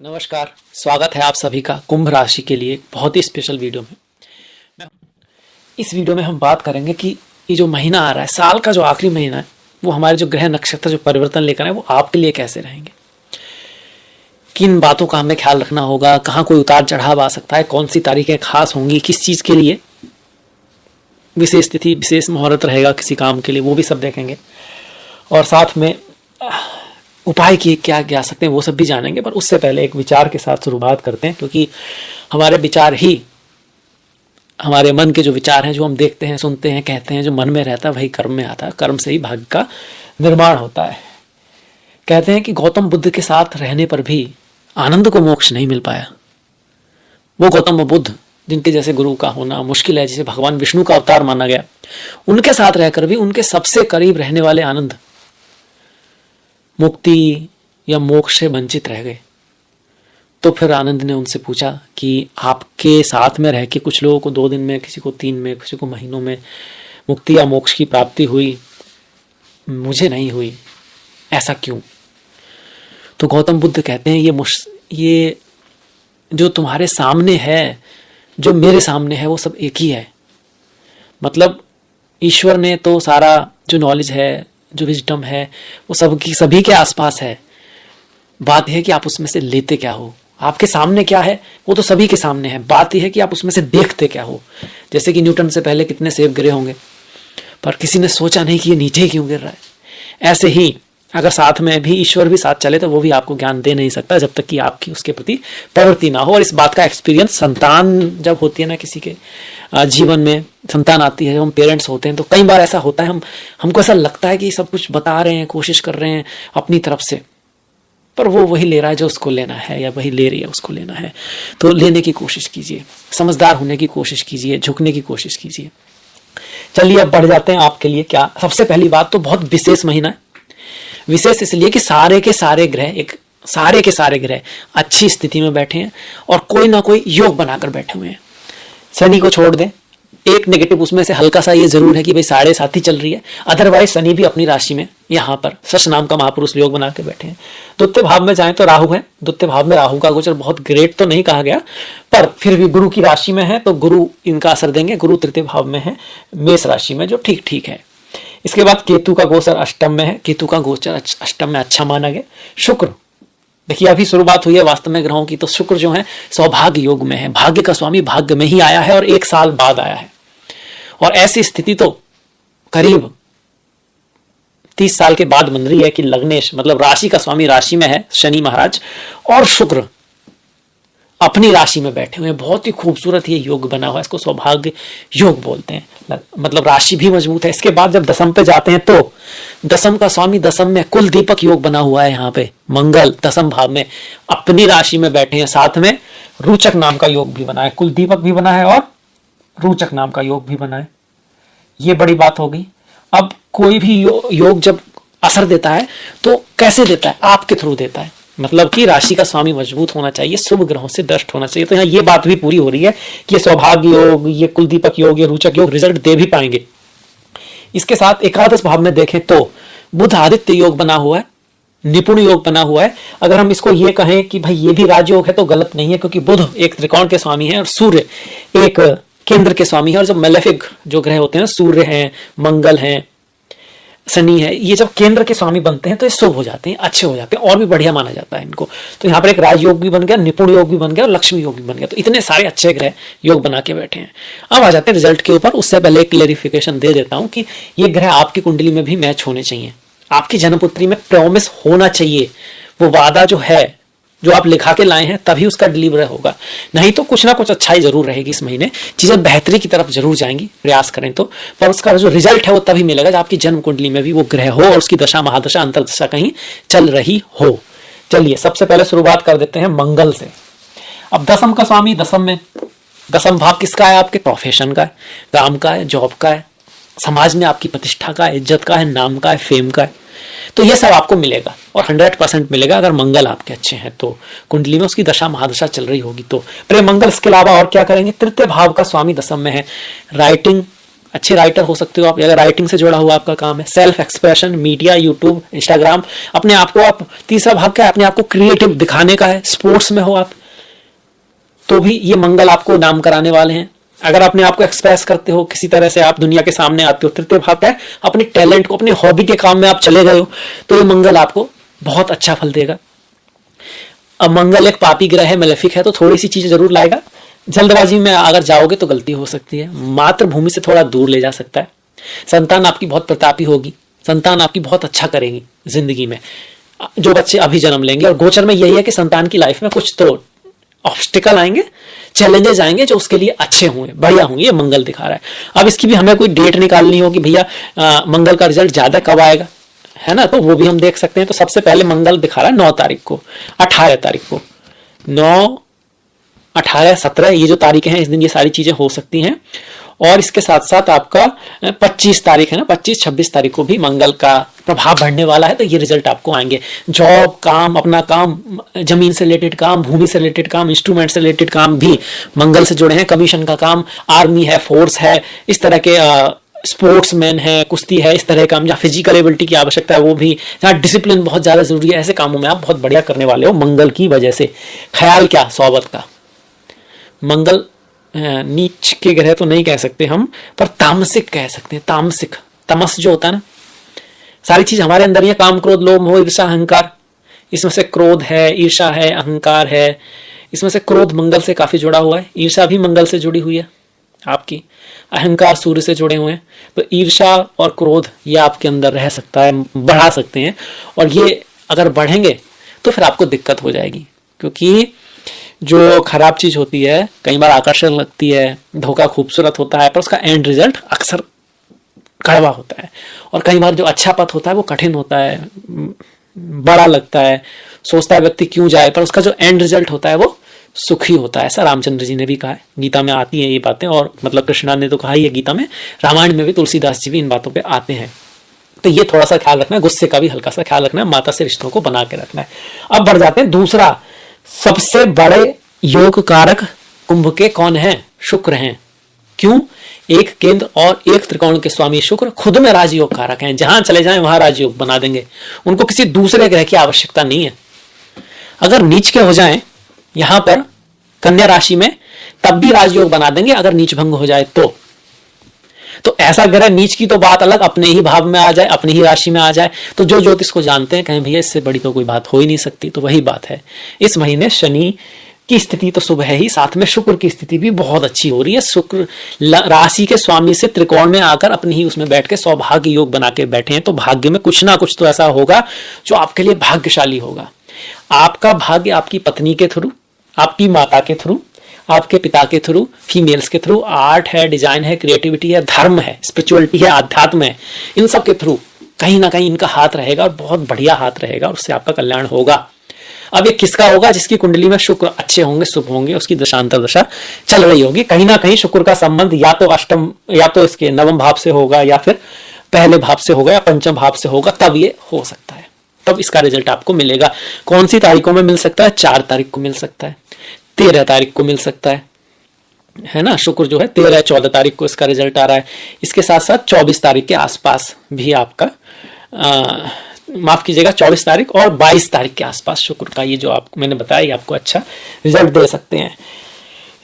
नमस्कार, स्वागत है आप सभी का कुंभ राशि के लिए बहुत ही स्पेशल वीडियो में। इस वीडियो में हम बात करेंगे कि ये जो महीना आ रहा है, साल का जो आखिरी महीना है, वो हमारे जो ग्रह नक्षत्र जो परिवर्तन लेकर आए वो आपके लिए कैसे रहेंगे, किन बातों का हमें ख्याल रखना होगा, कहाँ कोई उतार चढ़ाव आ सकता है, कौन सी तारीखें खास होंगी, किस चीज़ के लिए विशेष तिथि विशेष मुहूर्त रहेगा किसी काम के लिए, वो भी सब देखेंगे। और साथ में उपाय किए क्या जा सकते हैं वो सब भी जानेंगे। पर उससे पहले एक विचार के साथ शुरुआत करते हैं, क्योंकि हमारे विचार ही हमारे मन के जो विचार हैं, जो हम देखते हैं, सुनते हैं, कहते हैं, जो मन में रहता है वही कर्म में आता है। कर्म से ही भाग्य का निर्माण होता है। कहते हैं कि गौतम बुद्ध के साथ रहने पर भी आनंद को मोक्ष नहीं मिल पाया। वो गौतम बुद्ध जिनके जैसे गुरु का होना मुश्किल है, जिसे भगवान विष्णु का अवतार माना गया, उनके साथ रहकर भी उनके सबसे करीब रहने वाले आनंद मुक्ति या मोक्ष से वंचित रह गए। तो फिर आनंद ने उनसे पूछा कि आपके साथ में रह के कुछ लोगों को 2 दिन में, किसी को 3 में, किसी को महीनों में मुक्ति या मोक्ष की प्राप्ति हुई, मुझे नहीं हुई, ऐसा क्यों? तो गौतम बुद्ध कहते हैं ये जो तुम्हारे सामने है, जो मेरे सामने है, वो सब एक ही है। मतलब ईश्वर ने तो सारा जो नॉलेज है, जो विजडम है, वो सभी के आसपास है। बात यह है कि आप उसमें से लेते क्या हो। आपके सामने क्या है वो तो सभी के सामने है, बात यह है कि आप उसमें से देखते क्या हो। जैसे कि न्यूटन से पहले कितने सेब गिरे होंगे, पर किसी ने सोचा नहीं कि ये नीचे ही क्यों गिर रहा है। ऐसे ही अगर साथ में भी ईश्वर भी साथ चले तो वो भी आपको ज्ञान दे नहीं सकता जब तक कि आपकी उसके प्रति प्रवृत्ति ना हो। और इस बात का एक्सपीरियंस संतान जब होती है ना, किसी के जीवन में संतान आती है, जब हम पेरेंट्स होते हैं तो कई बार ऐसा होता है, हमको ऐसा लगता है कि सब कुछ बता रहे हैं, कोशिश कर रहे हैं अपनी तरफ से, पर वो वही ले रहा है जो उसको लेना है, या वही ले रही है उसको लेना है। तो लेने की कोशिश कीजिए, समझदार होने की कोशिश कीजिए, झुकने की कोशिश कीजिए। चलिए अब बढ़ जाते हैं आपके लिए क्या। सबसे पहली बात तो बहुत विशेष महीना है। विशेष इसलिए कि सारे के सारे ग्रह अच्छी स्थिति में बैठे हैं और कोई ना कोई योग बनाकर बैठे हुए हैं। शनि को छोड़ दें, एक नेगेटिव उसमें से हल्का सा ये जरूर है कि भाई 7.5 चल रही है, अदरवाइज शनि भी अपनी राशि में यहाँ पर शश नाम का महापुरुष योग बना के बैठे हैं। द्वितीय भाव में जाएं तो राहु है। द्वितीय भाव में राहु का गोचर बहुत ग्रेट तो नहीं कहा गया, पर फिर भी गुरु की राशि में है तो गुरु इनका असर देंगे। गुरु तृतीय भाव में है, मेष राशि में, जो ठीक ठीक है। इसके बाद केतु का गोचर अष्टम में है। केतु का गोचर अष्टम में अच्छा माना गया। शुक्र, देखिए अभी शुरुआत हुई है वास्तव में ग्रहों की, तो शुक्र जो है सौभाग्य योग में है। भाग्य का स्वामी भाग्य में ही आया है और 1 साल बाद आया है। और ऐसी स्थिति तो करीब 30 साल के बाद बन रही है कि लग्नेश मतलब राशि का स्वामी राशि में है शनि महाराज, और शुक्र अपनी राशि में बैठे हुए हैं। बहुत ही खूबसूरत ये योग बना हुआ है, इसको सौभाग्य योग बोलते हैं। मतलब राशि भी मजबूत है। इसके बाद जब दशम पे जाते हैं तो दशम का स्वामी दशम में कुल दीपक योग बना हुआ है। यहाँ पे मंगल दशम भाव में अपनी राशि में बैठे हैं, साथ में रोचक नाम का योग भी बना है। कुल दीपक भी बना है और रोचक नाम का योग भी बना है। ये बड़ी बात हो गई। अब कोई भी योग जब असर देता है तो कैसे देता है? आपके थ्रू देता है। मतलब कि राशि का स्वामी मजबूत होना चाहिए, शुभ ग्रहों से दृष्ट होना चाहिए। तो यहाँ ये बात भी पूरी हो रही है कि ये सौभाग्य योग, ये कुल दीपक योग, ये रोचक योग रिजल्ट दे भी पाएंगे। इसके साथ एकादश भाव में देखें तो बुध आदित्य योग बना हुआ है, निपुण योग बना हुआ है। अगर हम इसको ये कहें कि भाई ये भी राजयोग है तो गलत नहीं है, क्योंकि बुध एक त्रिकोण के स्वामी है और सूर्य एक केंद्र के स्वामी है। और जब मेलेफिक जो ग्रह होते हैं, सूर्य हैं, मंगल हैं, शनि है, ये जब केंद्र के स्वामी बनते हैं तो ये शुभ हो जाते हैं, अच्छे हो जाते हैं, और भी बढ़िया माना जाता है इनको। तो यहाँ पर एक राजयोग भी बन गया, निपुण योग भी बन गया और लक्ष्मी योग भी बन गया। तो इतने सारे अच्छे ग्रह योग बना के बैठे हैं। अब आ जाते हैं रिजल्ट के ऊपर। उससे पहले एक क्लेरिफिकेशन दे देता हूं कि ये ग्रह आपकी कुंडली में भी मैच होने चाहिए। आपकी जन्मपुत्री में प्रॉमिस होना चाहिए, वो वादा जो है जो आप लिखा के लाए हैं तभी उसका डिलीवर होगा। नहीं तो कुछ ना कुछ अच्छाई जरूर रहेगी इस महीने, चीजें बेहतरी की तरफ जरूर जाएंगी प्रयास करें तो, पर उसका जो रिजल्ट है वो तभी मिलेगा जब आपकी जन्म कुंडली में भी वो ग्रह हो और उसकी दशा महादशा अंतरदशा कहीं चल रही हो। चलिए सबसे पहले शुरुआत कर देते हैं मंगल से। अब दशम का स्वामी दशम में, दशम भाव किसका है? आपके प्रोफेशन का है, काम का है, जॉब का है, समाज में आपकी प्रतिष्ठा का है, इज्जत का है, नाम का है, फेम का है। तो ये सब आपको मिलेगा और 100% मिलेगा अगर मंगल आपके अच्छे हैं तो, कुंडली में उसकी दशा महादशा चल रही होगी तो। प्रेम मंगल। इसके अलावा और क्या करेंगे? तृतीय भाव का स्वामी दशम में है। राइटिंग, अच्छे राइटर हो सकते हो आप, अगर राइटिंग से जुड़ा हुआ आपका काम है, self expression, media, YouTube, Instagram, अपने आप को आप, तीसरा भाव क्या है, अपने आप को क्रिएटिव दिखाने का है, स्पोर्ट्स में हो आप तो भी ये मंगल आपको नाम कराने वाले हैं। अगर अपने आप को एक्सप्रेस करते हो, किसी तरह से आप दुनिया के सामने आते हो, तृतीय भाव क्या है, अपने टैलेंट को, अपने हॉबी के काम में आप चले गए हो, तो ये मंगल आपको बहुत अच्छा फल देगा। अब मंगल एक पापी ग्रह है, मेलेफिक है, तो थोड़ी सी चीजें जरूर लाएगा। जल्दबाजी में अगर जाओगे तो गलती हो सकती है, मातृभूमि से थोड़ा दूर ले जा सकता है। संतान आपकी बहुत प्रतापी होगी, संतान आपकी बहुत अच्छा करेगी जिंदगी में, जो बच्चे अभी जन्म लेंगे। और गोचर में यही है कि संतान की लाइफ में कुछ तो ऑब्स्टिकल आएंगे, चैलेंजेस आएंगे जो उसके लिए अच्छे होंगे, बढ़िया होंगे, ये मंगल दिखा रहा है। अब इसकी भी हमें कोई डेट निकालनी होगी, भैया मंगल का रिजल्ट ज्यादा कब आएगा, है ना, तो वो भी हम देख सकते हैं। तो सबसे पहले मंगल दिखा रहा है 9 तारीख को, 18 तारीख को, 9, 18, 17 ये जो तारीखें हैं, इस दिन ये सारी चीजें हो सकती हैं। और इसके साथ साथ आपका 25 तारीख है ना, 25, 26 तारीख को भी मंगल का प्रभाव बढ़ने वाला है, तो ये रिजल्ट आपको आएंगे। जॉब, काम, अपना काम, जमीन से रिलेटेड काम, भूमि से रिलेटेड काम, इंस्ट्रूमेंट से रिलेटेड काम भी मंगल से जुड़े हैं। कमीशन का काम, आर्मी है, फोर्स है, इस तरह के स्पोर्ट्समैन है, कुश्ती है, इस तरह काम, जहाँ फिजिकल एबिलिटी की आवश्यकता है वो भी, जहाँ डिसिप्लिन बहुत ज्यादा जरूरी है, ऐसे कामों में आप बहुत बढ़िया करने वाले हो मंगल की वजह से। ख्याल क्या, सोबत का। मंगल नीच के ग्रह तो नहीं कह सकते हम, पर तामसिक कह सकते हैं। तामसिक, तमस जो होता है ना, सारी चीज हमारे अंदर ही है, काम, क्रोध, लोभ, मोह, ईर्ष्या, अहंकार। इसमें से क्रोध है, ईर्ष्या है, अहंकार है। इसमें से क्रोध मंगल से काफी जुड़ा हुआ है, ईर्ष्या भी मंगल से जुड़ी हुई है आपकी, अहंकार सूर्य से जुड़े हुए हैं। तो ईर्ष्या और क्रोध ये आपके अंदर रह सकता है, बढ़ा सकते हैं, और ये अगर बढ़ेंगे तो फिर आपको दिक्कत हो जाएगी, क्योंकि जो खराब चीज होती है कई बार आकर्षण लगती है, धोखा खूबसूरत होता है, पर उसका एंड रिजल्ट अक्सर कड़वा होता है। और कई बार जो अच्छा पथ होता है वो कठिन होता है, बड़ा लगता है, सोचता है व्यक्ति क्यों जाए, पर उसका जो एंड रिजल्ट होता है वो सुखी होता है। ऐसा रामचंद्र जी ने भी कहा है, गीता में आती हैं ये बातें, और मतलब कृष्णा ने तो कहा ही है गीता में, रामायण में भी तुलसीदास जी भी इन बातों पे आते हैं। तो ये थोड़ा सा ख्याल रखना है, गुस्से का भी हल्का सा ख्याल रखना है, माता से रिश्तों को बना के रखना है। अब बढ़ जाते हैं, दूसरा सबसे बड़े योग कारक कुंभ के कौन है? शुक्र हैं। क्यों? एक केंद्र और एक त्रिकोण के स्वामी शुक्र खुद में राजयोग कारक हैं, जहां चले जाएं वहां राजयोग बना देंगे, उनको किसी दूसरे ग्रह की आवश्यकता नहीं है। अगर नीच के हो जाएं यहां पर कन्या राशि में, तब भी राजयोग बना देंगे, अगर नीच भंग हो जाए तो ऐसा ग्रह नीच की तो बात अलग, अपने ही भाव में आ जाए, अपनी ही राशि में आ जाए, तो जो ज्योतिष को जानते हैं कहें भैया इससे बड़ी तो कोई बात हो ही नहीं सकती। तो वही बात है, इस महीने शनि की स्थिति तो शुभ है ही, साथ में शुक्र की स्थिति भी बहुत अच्छी हो रही है। शुक्र राशि के स्वामी से त्रिकोण में आकर अपनी ही उसमें बैठ के सौभाग्य योग बना के बैठे हैं, तो भाग्य में कुछ ना कुछ तो ऐसा होगा जो आपके लिए भाग्यशाली होगा। आपका भाग्य आपकी पत्नी के थ्रू, आपकी माता के थ्रू, आपके पिता के थ्रू, फीमेल्स के थ्रू, आर्ट है, डिजाइन है, क्रिएटिविटी है, धर्म है, स्पिरिचुअलिटी है, आध्यात्म है, इन सब के थ्रू कहीं ना कहीं इनका हाथ रहेगा, और बहुत बढ़िया हाथ रहेगा, और उससे आपका कल्याण होगा। अब ये किसका होगा? जिसकी कुंडली में शुक्र अच्छे होंगे, शुभ होंगे, उसकी दशांतर दशा चल रही होगी, कहीं ना कहीं शुक्र का संबंध या तो अष्टम, या तो इसके नवम भाव से होगा, या फिर पहले भाव से होगा, या पंचम भाव से होगा, तब ये हो सकता है, तब इसका रिजल्ट आपको मिलेगा। कौन सी तारीखों में मिल सकता है? 4 तारीख को मिल सकता है, 13 तारीख को मिल सकता है ना। शुक्र जो है 13, 14 तारीख को इसका रिजल्ट आ रहा है। इसके साथ साथ 24 तारीख के आसपास भी आपका माफ कीजिएगा, 24 तारीख और 22 तारीख के आसपास शुक्र का ये जो आपको मैंने बताया, ये आपको अच्छा रिजल्ट दे सकते हैं।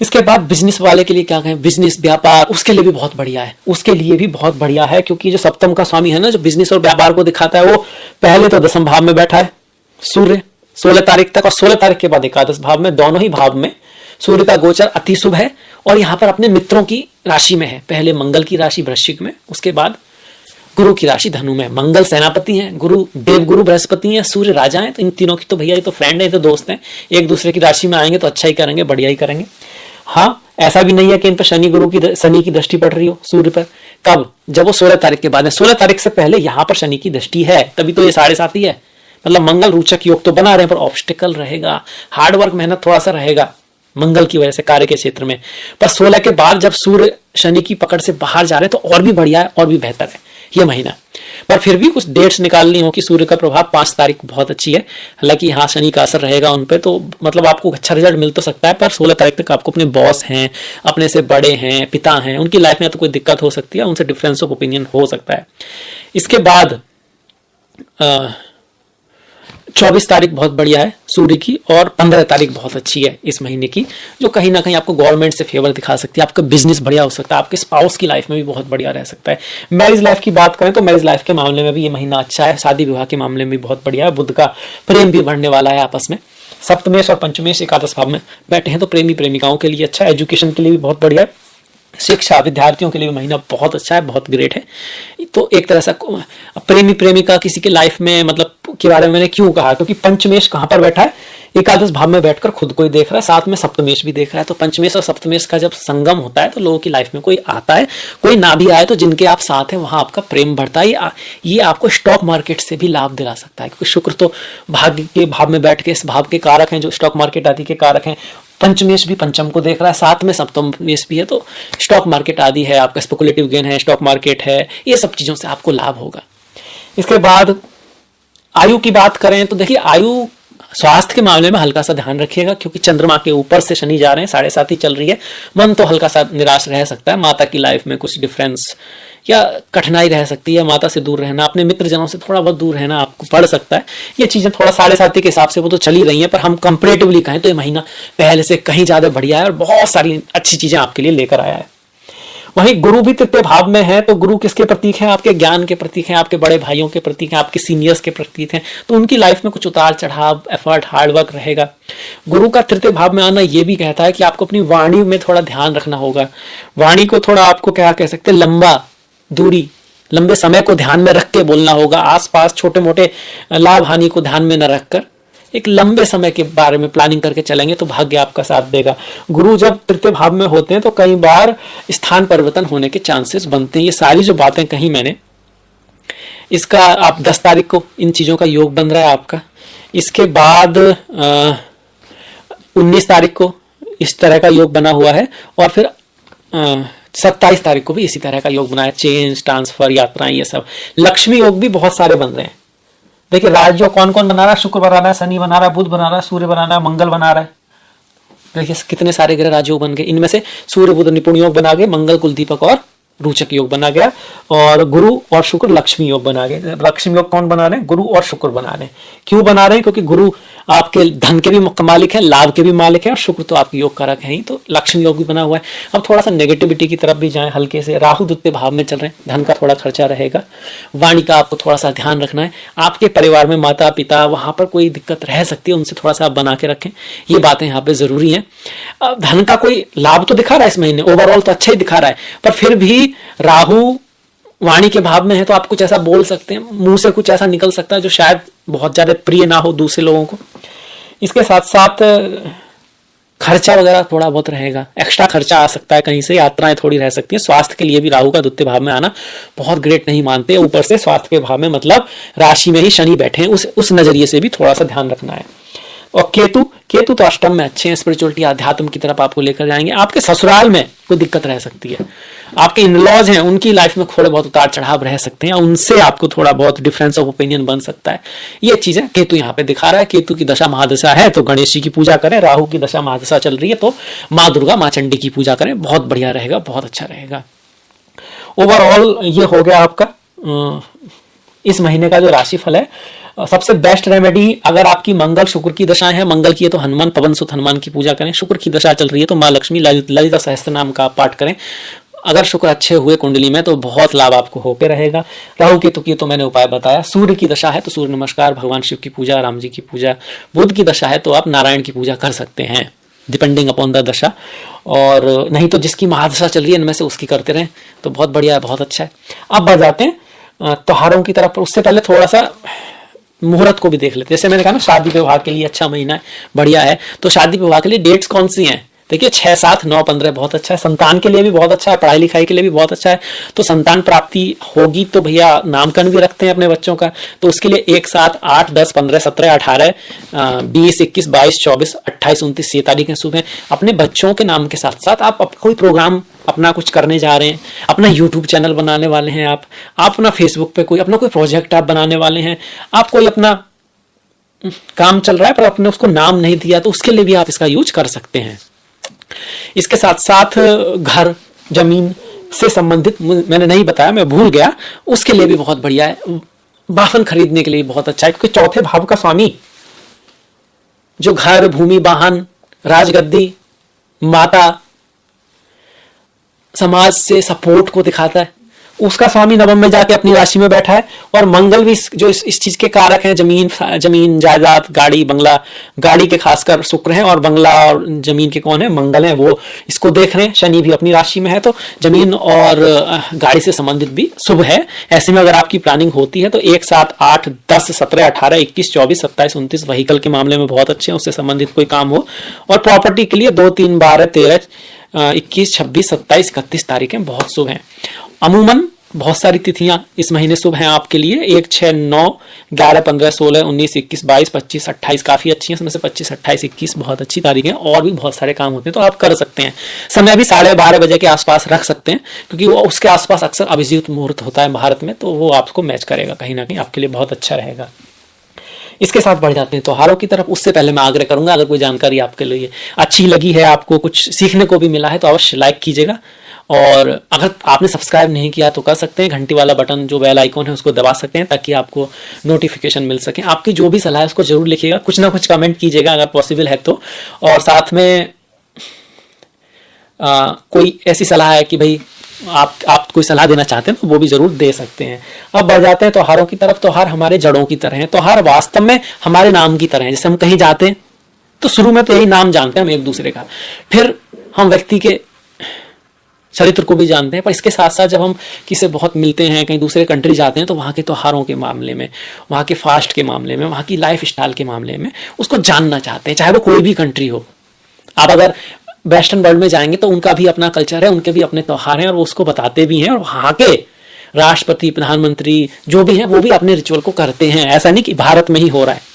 इसके बाद बिजनेस वाले के लिए क्या कहें, बिजनेस व्यापार, उसके लिए भी बहुत बढ़िया है, उसके लिए भी बहुत बढ़िया है, क्योंकि जो सप्तम का स्वामी है ना, जो बिजनेस और व्यापार को दिखाता है, वो पहले तो 10वें भाव में बैठा है सूर्य 16 तारीख तक, और 16 तारीख के बाद 11 भाव में, दोनों ही भाव में सूर्य का गोचर अति शुभ है, और यहाँ पर अपने मित्रों की राशि में है। पहले मंगल की राशि वृश्चिक में, उसके बाद गुरु की राशि धनु में। मंगल सेनापति हैं, गुरु देवगुरु बृहस्पति हैं, सूर्य राजा हैं, तो इन तीनों की तो भैया ये तो फ्रेंड है, तो दोस्त हैं, एक दूसरे की राशि में आएंगे तो अच्छा ही करेंगे, बढ़िया ही करेंगे। हाँ, ऐसा भी नहीं है कि इन पर शनि की दृष्टि पड़ रही हो सूर्य पर। कब? जब वो 16 तारीख के बाद है, 16 तारीख से पहले यहाँ पर शनि की दृष्टि है, तभी तो ये 7.5 ही है। मतलब मंगल रोचक योग तो बना रहे हैं, पर ऑब्स्टिकल रहेगा, हार्डवर्क, मेहनत थोड़ा सा रहेगा मंगल की वजह से कार्य के क्षेत्र में। पर 16 के बाद जब सूर्य शनि की पकड़ से बाहर जा रहे हैं तो और भी बढ़िया है, और भी बेहतर है ये महीना। पर फिर भी कुछ डेट्स निकालनी हो कि सूर्य का प्रभाव 5 तारीख बहुत अच्छी है, हालांकि हाँ शनि का असर रहेगा उन पे, तो मतलब आपको अच्छा रिजल्ट मिल तो सकता है, पर 16 तारीख तक आपको अपने बॉस हैं, अपने से बड़े हैं, पिता हैं, उनकी लाइफ में तो कोई दिक्कत हो सकती है, उनसे डिफरेंस ऑफ ओपिनियन हो सकता है। इसके बाद 24 तारीख बहुत बढ़िया है सूर्य की, और 15 तारीख बहुत अच्छी है इस महीने की, जो कहीं ना कहीं आपको गवर्नमेंट से फेवर दिखा सकती है, आपका बिजनेस बढ़िया हो सकता है, आपके स्पाउस की लाइफ में भी बहुत बढ़िया रह सकता है। मैरिज लाइफ की बात करें तो मैरिज लाइफ के मामले में भी ये महीना अच्छा है, शादी विवाह के मामले में भी बहुत बढ़िया है, बुध का प्रेम भी बढ़ने वाला है आपस में, सप्तमेश और पंचमेश एकादश भाव में बैठे हैं, तो प्रेमी प्रेमिकाओं के लिए अच्छा है, एजुकेशन के लिए भी बहुत बढ़िया है, शिक्षा विद्यार्थियों के लिए महीना बहुत अच्छा है, बहुत ग्रेट है। तो एक तरह से प्रेमी प्रेमिका किसी के लाइफ में मतलब के बारे में मैंने क्यों कहा, क्योंकि पंचमेश कहां पर बैठा है, एकादश भाव में बैठकर खुद को ही देख रहा है, साथ में सप्तमेश भी देख रहा है, तो पंचमेश और सप्तमेश का जब संगम होता है तो लोगों की लाइफ में कोई आता है, कोई ना भी आए, तो जिनके आप साथ हैं वहां आपका प्रेम बढ़ता है। ये आपको स्टॉक मार्केट से भी लाभ दिला सकता है, क्योंकि शुक्र तो भाग्य के भाव में बैठ के इस भाव के कारक हैं, जो स्टॉक मार्केट आदि के कारक हैं, पंचमेश भी पंचम को देख रहा है, साथ में सप्तमेश भी है, तो स्टॉक मार्केट आदि है, आपका स्पेकुलेटिव गेन है, स्टॉक मार्केट है, ये सब चीजों से आपको लाभ होगा। इसके बाद आयु की बात करें तो देखिए, आयु स्वास्थ्य के मामले में हल्का सा ध्यान रखिएगा, क्योंकि चंद्रमा के ऊपर से शनि जा रहे हैं, 7.5 ही चल रही है, मन तो हल्का सा निराश रह सकता है, माता की लाइफ में कुछ डिफरेंस या कठिनाई रह सकती है, माता से दूर रहना, अपने मित्र जनों से थोड़ा बहुत दूर रहना आपको पड़ सकता है, ये चीजें थोड़ा 7.5 के हिसाब से वो तो चली रही हैं, पर हम कंपेरेटिवली कहें तो ये महीना पहले से कहीं ज्यादा बढ़िया है और बहुत सारी अच्छी चीजें आपके लिए लेकर आया है। वहीं गुरु भी तृतीय भाव में है, तो गुरु किसके प्रतीक हैं, आपके ज्ञान के प्रतीक हैं, आपके बड़े भाइयों के प्रतीक हैं, आपके सीनियर्स के प्रतीक हैं, तो उनकी लाइफ में कुछ उतार चढ़ाव, एफर्ट, हार्डवर्क रहेगा। गुरु का तृतीय भाव में आना ये भी कहता है कि आपको अपनी वाणी में थोड़ा ध्यान रखना होगा, वाणी को थोड़ा आपको क्या कह सकते हैं, लंबे समय को ध्यान में रख के बोलना होगा, आसपास छोटे मोटे लाभ हानि को ध्यान में न रखकर एक लंबे समय के बारे में प्लानिंग करके चलेंगे तो भाग्य आपका साथ देगा। गुरु जब तृतीय भाव में होते हैं तो कई बार स्थान परिवर्तन होने के चांसेस बनते हैं। ये सारी जो बातें कही मैंने, इसका आप 10 तारीख को इन चीजों का योग बन रहा है आपका। इसके बाद 19 तारीख को इस तरह का योग बना हुआ है, और फिर 27 तारीख को भी इसी तरह का योग बना है, चेंज, ट्रांसफर, यात्राएं, ये सब। लक्ष्मी योग भी बहुत सारे बन रहे हैं। देखिए राजयोग कौन कौन बना रहा है, शुक्र बना रहा है, शनि बना रहा है, बुध बना रहा है, सूर्य बना रहा है, मंगल बना रहा है। देखिए कितने सारे ग्रह राजयोग बन गए, इनमें से सूर्य बुध निपुण योग बना गए, मंगल कुलदीपक और रोचक योग बना गया, और गुरु और शुक्र लक्ष्मी योग बना गए। लक्ष्मी योग कौन बना रहे हैं, गुरु और शुक्र बना रहे हैं। क्यों बना रहे हैं, क्योंकि गुरु आपके धन के भी मालिक है, लाभ के भी मालिक है, और शुक्र तो आपके योग कारक है ही, तो लक्ष्मी योग भी बना हुआ है। अब थोड़ा सा नेगेटिविटी की तरफ भी जाए हल्के से, राहु द्वितीय भाव में चल रहे हैं, धन का थोड़ा खर्चा रहेगा, वाणी का आपको थोड़ा सा ध्यान रखना है। आपके परिवार में माता पिता, वहां पर कोई दिक्कत रह सकती है, उनसे थोड़ा सा आप बना के रखें, ये बातें यहाँ पे जरूरी है। धन का कोई लाभ तो दिखा रहा है इस महीने, ओवरऑल तो अच्छा ही दिखा रहा है, पर फिर भी राहु वाणी के भाव में है, तो आप कुछ ऐसा बोल सकते हैं, मुंह से कुछ ऐसा निकल सकता है जो शायद बहुत ज्यादा प्रिय ना हो दूसरे लोगों को। इसके साथ साथ खर्चा वगैरह थोड़ा बहुत रहेगा, एक्स्ट्रा खर्चा आ सकता है कहीं से, यात्राएं थोड़ी रह सकती हैं। स्वास्थ्य के लिए भी राहु का द्वितीय भाव में आना बहुत ग्रेट नहीं मानते, ऊपर से स्वास्थ्य के भाव में मतलब राशि में ही शनि बैठे हैं, उस नजरिए से भी थोड़ा सा ध्यान रखना है। और केतु तो अष्टम में अच्छे हैं, स्पिरिचुअलिटी आध्यात्म की तरफ आपको लेकर जाएंगे। आपके ससुराल में कोई दिक्कत रह सकती है, आपके इनलॉज हैं उनकी लाइफ में थोड़े बहुत उतार चढ़ाव रह सकते हैं, उनसे आपको थोड़ा बहुत डिफरेंस ऑफ ओपिनियन बन सकता है। ये चीजें केतु यहाँ पे दिखा रहा है। केतु की दशा महादशा है तो गणेश जी की पूजा करें, राहु की दशा महादशा चल रही है तो माँ दुर्गा माँ चंडी की पूजा करें, बहुत बढ़िया रहेगा, बहुत अच्छा रहेगा। ओवरऑल ये हो गया आपका इस महीने का जो राशिफल है। सबसे बेस्ट रेमेडी, अगर आपकी मंगल शुक्र की दशा है, मंगल की है तो हनुमान, पवन सुत हनुमान की पूजा करें। शुक्र की दशा चल रही है तो माँ लक्ष्मी ललिता सहस्त्र नाम का पाठ करें। अगर शुक्र अच्छे हुए कुंडली में तो बहुत लाभ आपको होके रहेगा। राहु केतु की तो मैंने उपाय बताया। सूर्य की दशा है तो सूर्य नमस्कार, भगवान शिव की पूजा, राम जी की पूजा। बुध की दशा है तो आप नारायण की पूजा कर सकते हैं, डिपेंडिंग अपॉन द दशा, और नहीं तो जिसकी महादशा चल रही है इनमें से उसकी करते रहें तो बहुत बढ़िया है, बहुत अच्छा है। अब बढ़ जाते हैं त्योहारों की तरफ। उससे पहले थोड़ा सा मुहूर्त को भी देख लेते हैं। जैसे मैंने कहा ना, शादी विवाह के लिए अच्छा महीना है, बढ़िया है। तो शादी विवाह के लिए डेट्स कौन सी हैं? देखिए 6, 7, 9, 15 बहुत अच्छा है। संतान के लिए भी बहुत अच्छा है, पढ़ाई लिखाई के लिए भी बहुत अच्छा है। तो संतान प्राप्ति होगी तो भैया नामकरण भी रखते हैं अपने बच्चों का, तो उसके लिए 1, 7, 8, 10, 15, 17, 18, 20, 21, 22, 24, 28, 29 ये तारीखें सुबह अपने बच्चों के नाम के साथ साथ आप कोई प्रोग्राम अपना कुछ करने जा रहे हैं, अपना यूट्यूब चैनल बनाने वाले हैं, आप अपना फेसबुक पे कोई अपना कोई प्रोजेक्ट आप बनाने वाले हैं, आप कोई अपना काम चल रहा है पर आपने उसको नाम नहीं दिया, तो उसके लिए भी आप इसका यूज कर सकते हैं। इसके साथ साथ घर जमीन से संबंधित मैंने नहीं बताया, मैं भूल गया, उसके लिए भी बहुत बढ़िया है। वाहन खरीदने के लिए बहुत अच्छा है, क्योंकि चौथे भाव का स्वामी जो घर भूमि वाहन राजगद्दी माता समाज से सपोर्ट को दिखाता है, उसका स्वामी नवम में जाके अपनी राशि में बैठा है। और मंगल भी जो इस चीज के कारक हैं, जमीन जायदाद गाड़ी बंगला, गाड़ी के खासकर शुक्र हैं और बंगला और जमीन के कौन है, मंगल हैं, वो इसको देख रहे हैं। शनि भी अपनी राशि में है, तो जमीन और गाड़ी से संबंधित भी शुभ है। ऐसे में अगर आपकी प्लानिंग होती है तो 1, 7, 8, 10, 17, 18, 21, 24, 27, 29 व्हीकल के मामले में बहुत अच्छे हैं, उससे संबंधित कोई काम हो। और प्रॉपर्टी के लिए 2, 3, 12, 13, 21, 26, 27, 31 तारीखें बहुत शुभ हैं। अमूमन बहुत सारी तिथियां इस महीने शुभ हैं आपके लिए। 1, 6, 9, 11, 15, 16, 19, 21, 22, 25, 28 काफी अच्छी हैं। इसमें से 25, 28, 21 बहुत अच्छी तारीखें हैं। और भी बहुत सारे काम होते हैं तो आप कर सकते हैं। समय भी 12:30 बजे के आसपास रख सकते हैं, क्योंकि वो उसके आसपास अक्सर अभिजीत मुहूर्त होता है भारत में, तो वो आपको मैच करेगा, कहीं ना कहीं आपके लिए बहुत अच्छा रहेगा। इसके साथ बढ़ जाते हैं त्योहारों की तरफ। उससे पहले मैं आग्रह करूंगा, अगर कोई जानकारी आपके लिए अच्छी लगी है, आपको कुछ सीखने को भी मिला है, तो अवश्य लाइक कीजिएगा। और अगर आपने सब्सक्राइब नहीं किया तो कर सकते हैं, घंटी वाला बटन जो बेल आइकॉन है उसको दबा सकते हैं, ताकि आपको नोटिफिकेशन मिल सके। आपकी जो भी सलाह है उसको जरूर लिखिएगा, कुछ ना कुछ कमेंट कीजिएगा अगर पॉसिबल है तो। और साथ में कोई ऐसी सलाह है कि भाई आप कोई सलाह देना चाहते हैं तो वो भी जरूर दे सकते हैं। अब बढ़ जाते हैं त्योहारों की तरफ। त्योहार हमारे जड़ों की तरह है, त्योहार वास्तव में हमारे नाम की तरह है। जैसे हम कहीं जाते हैं तो शुरू में तो यही नाम जानते हैं हम एक दूसरे का, फिर हम व्यक्ति के चरित्र को भी जानते हैं, पर इसके साथ साथ जब हम किसी बहुत मिलते हैं, कहीं दूसरे कंट्री जाते हैं, तो वहाँ के त्योहारों के मामले में, वहाँ के फास्ट के मामले में, वहाँ की लाइफ स्टाइल के मामले में उसको जानना चाहते हैं, चाहे वो कोई भी कंट्री हो। आप अगर वेस्टर्न वर्ल्ड में जाएंगे तो उनका भी अपना कल्चर है, उनके भी अपने त्योहार हैं, और वो उसको बताते भी हैं। और वहाँ के राष्ट्रपति प्रधानमंत्री जो भी हैं वो भी अपने रिचुअल को करते हैं। ऐसा नहीं कि भारत में ही हो रहा है।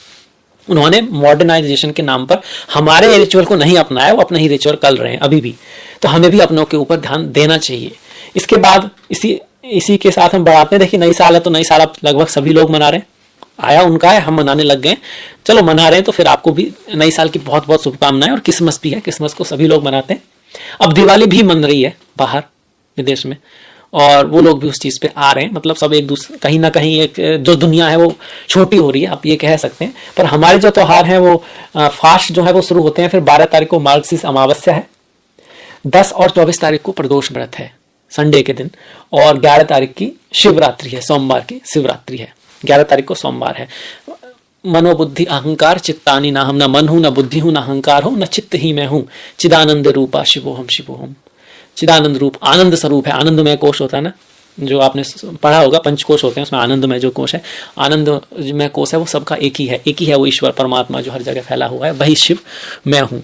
उन्होंने मॉडर्नाइजेशन के नाम पर हमारे रिचुअल को नहीं अपनाया, वो अपना ही रिचुअल कर रहे हैं अभी भी। तो हमें भी अपनों के ऊपर ध्यान देना चाहिए। इसके बाद इसी के साथ हम बढ़ाते हैं। देखिए, नई साल है तो नई साल अब लगभग सभी लोग मना रहे हैं, आया उनका है, हम मनाने लग गए। चलो मना रहे हैं तो फिर आपको भी नई साल की बहुत बहुत शुभकामनाएं। और क्रिसमस भी है, क्रिसमस को सभी लोग मनाते हैं। अब दिवाली भी मन रही है बाहर विदेश में, और वो लोग भी उस चीज पे आ रहे हैं। मतलब सब एक दूसरे, कहीं ना कहीं एक जो दुनिया है वो छोटी हो रही है, आप ये कह सकते हैं। पर हमारे जो त्योहार हैं वो फास्ट जो है वो शुरू होते हैं। फिर 12 तारीख को मार्गशीर्ष अमावस्या है, 10 और 24 तारीख को प्रदोष व्रत है संडे के दिन, और 11 तारीख की शिवरात्रि है, सोमवार की शिवरात्रि है। 11 तारीख को सोमवार है। मनोबुद्धि अहंकार चित्तानि नाहम, न मन हूं न बुद्धि हूं न अहंकार हूं न चित्त ही मैं हूं, चिदानंद रूपा शिवोहम शिवोहम। चिदानंद रूप आनंद स्वरूप है। आनंदमय कोश होता है ना, जो आपने पढ़ा होगा, पंचकोश होते हैं, उसमें आनंदमय जो कोश है, आनंदमय कोश है, वो सबका एक ही है वो ईश्वर परमात्मा जो हर जगह फैला हुआ है, वही शिव मैं हूं।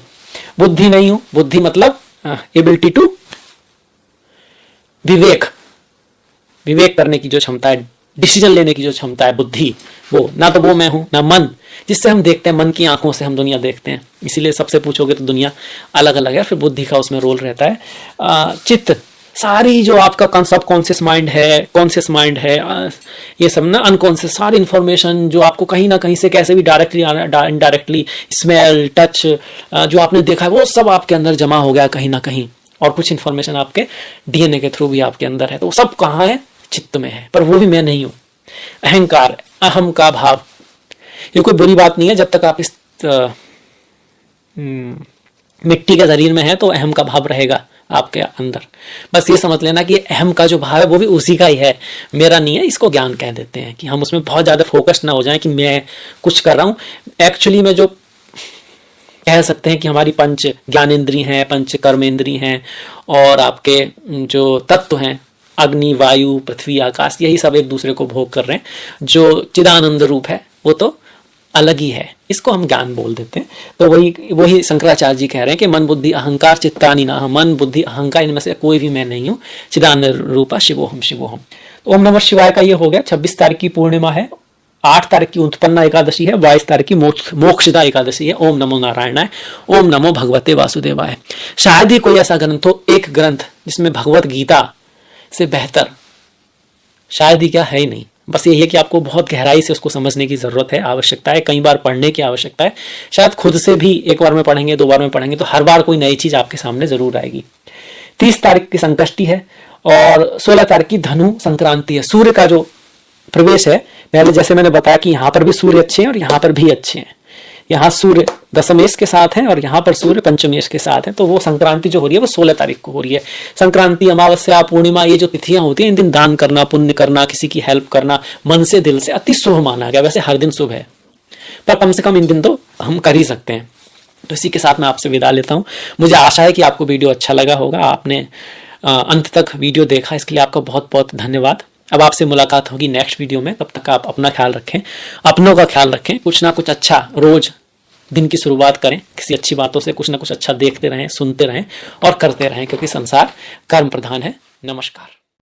बुद्धि नहीं हूं, बुद्धि मतलब एबिलिटी टू विवेक करने की जो क्षमता है, डिसीजन लेने की जो क्षमता है, बुद्धि, वो ना तो वो मैं हूं ना मन, जिससे हम देखते हैं, मन की आंखों से हम दुनिया देखते हैं। इसीलिए सबसे पूछोगे तो दुनिया अलग अलग है। फिर बुद्धि का उसमें रोल रहता है। चित्त, सारी जो आपका सब कॉन्शियस माइंड है, कॉन्शियस माइंड है, ये सब ना अनकॉन्शियस सारी इंफॉर्मेशन जो आपको कहीं ना कहीं से कैसे भी डायरेक्टली इनडायरेक्टली, स्मेल टच जो आपने देखा है, वो सब आपके अंदर जमा हो गया कहीं ना कहीं। और कुछ इंफॉर्मेशन आपके डीएनए के थ्रू भी आपके अंदर है, तो वो सब कहाँ है, चित्त में है। पर वो भी मैं नहीं हूं। अहंकार, अहम का भाव, ये कोई बुरी बात नहीं है। जब तक आप इस मिट्टी के शरीर में है तो अहम का भाव रहेगा आपके अंदर। बस ये समझ लेना कि अहम का जो भाव है वो भी उसी का ही है, मेरा नहीं है। इसको ज्ञान कह देते हैं कि हम उसमें बहुत ज्यादा फोकस ना हो जाए कि मैं कुछ कर रहा हूं। एक्चुअली में जो कह सकते हैं कि हमारी पंच ज्ञानेंद्री हैं, पंच कर्मेंद्री हैं, और आपके जो तत्व हैं, अग्नि वायु पृथ्वी आकाश, यही सब एक दूसरे को भोग कर रहे हैं। जो चिदानंद रूप है वो तो अलग ही है, इसको हम ज्ञान बोल देते हैं। तो वही शंकराचार्य जी कह रहे हैं कि मन बुद्धि अहंकार चित्तानि नाहम, मन बुद्धि अहंकार इनमें से कोई भी मैं नहीं हूँ, चिदानंद रूपा शिवोहम शिवोहम। तो ओम नमः शिवाय का ये हो गया। 26 तारीख की पूर्णिमा है, 8 तारीख की उत्पन्ना एकादशी है, 22 तारीख की मोक्षदा एकादशी है। ओम नमो नारायणाय, ओम नमो भगवते वासुदेवाय। शायद ही कोई ऐसा ग्रंथ हो, एक ग्रंथ जिसमें भगवत गीता से बेहतर शायद ही क्या है ही नहीं। बस यही है कि आपको बहुत गहराई से उसको समझने की जरूरत है, आवश्यकता है, कई बार पढ़ने की आवश्यकता है। शायद खुद से भी एक बार में पढ़ेंगे, 2 बार में पढ़ेंगे तो हर बार कोई नई चीज आपके सामने जरूर आएगी। 30 तारीख की संकष्टी है और 16 तारीख की धनु संक्रांति है। सूर्य का जो प्रवेश है, पहले जैसे मैंने बताया कि यहां पर भी सूर्य अच्छे हैं और यहां पर भी अच्छे हैं। यहाँ सूर्य दशमेश के साथ है और यहाँ पर सूर्य पंचमेश के साथ है। तो वो संक्रांति जो हो रही है वो 16 तारीख को हो रही है। संक्रांति, अमावस्या, पूर्णिमा, ये जो तिथियां होती हैं, इन दिन दान करना, पुण्य करना, किसी की हेल्प करना मन से दिल से अति शुभ माना गया। वैसे हर दिन शुभ है, पर कम से कम इन दिन तो हम कर ही सकते हैं। तो इसी के साथ मैं आपसे विदा लेता हूं। मुझे आशा है कि आपको वीडियो अच्छा लगा होगा, आपने अंत तक वीडियो देखा, इसके लिए आपका बहुत बहुत धन्यवाद। अब आपसे मुलाकात होगी नेक्स्ट वीडियो में। तब तक आप अपना ख्याल रखें, अपनों का ख्याल रखें, कुछ ना कुछ अच्छा रोज दिन की शुरुआत करें, किसी अच्छी बातों से कुछ ना कुछ अच्छा देखते रहें, सुनते रहें और करते रहें, क्योंकि संसार कर्म प्रधान है। नमस्कार।